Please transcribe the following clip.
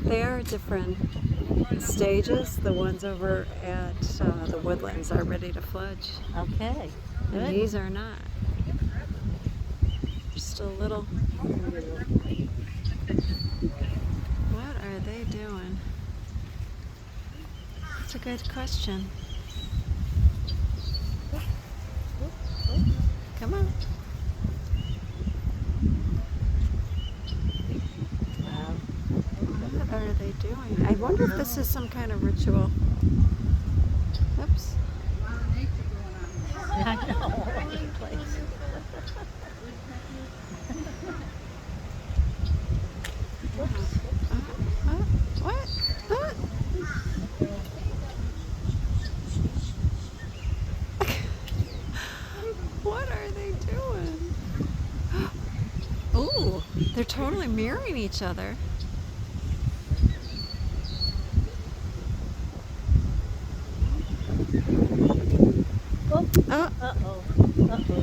They are different stages. The ones over at the woodlands are ready to fledge. Okay. And Good. these are not. They're still little. What are they doing? That's a good question. Come on. What are they doing? I wonder if this is some kind of ritual. Oops. I know. Place. What? What? What are they doing? Ooh, they're totally mirroring each other. Oh. Oh. Uh-oh. Uh-oh.